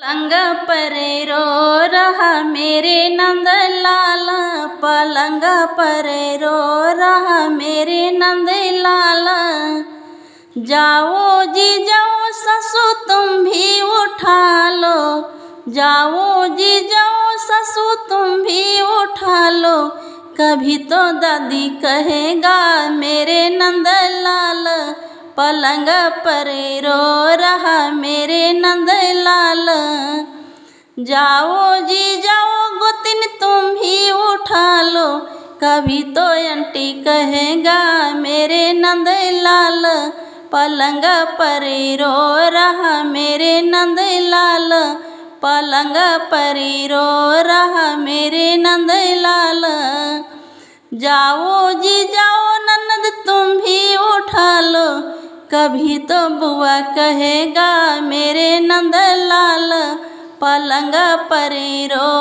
पलंग पर रो रहा मेरे नंद लाल, पलंग पर रो रहा मेरे नंद लाल। जाओ जी जाओ ससु तुम भी उठा लो, जाओ जी जाओ ससु तुम भी उठा लो। कभी तो दादी कहेगा मेरे नंद लाल, पलंग पर रो रहा मेरे नंद लाल। जाओ जी जाओ गोतिन तुम भी उठा लो, कभी तो आंटी कहेगा मेरे नंद लाल, पलंग पर रो रहा मेरे नंद लाल, पलंग पर रो रहा मेरे नंद लाल। जाओ जी जाओ ननद तुम भी उठा लो, कभी तो बुआ कहेगा मेरे नंद लाल, पलंग पर रो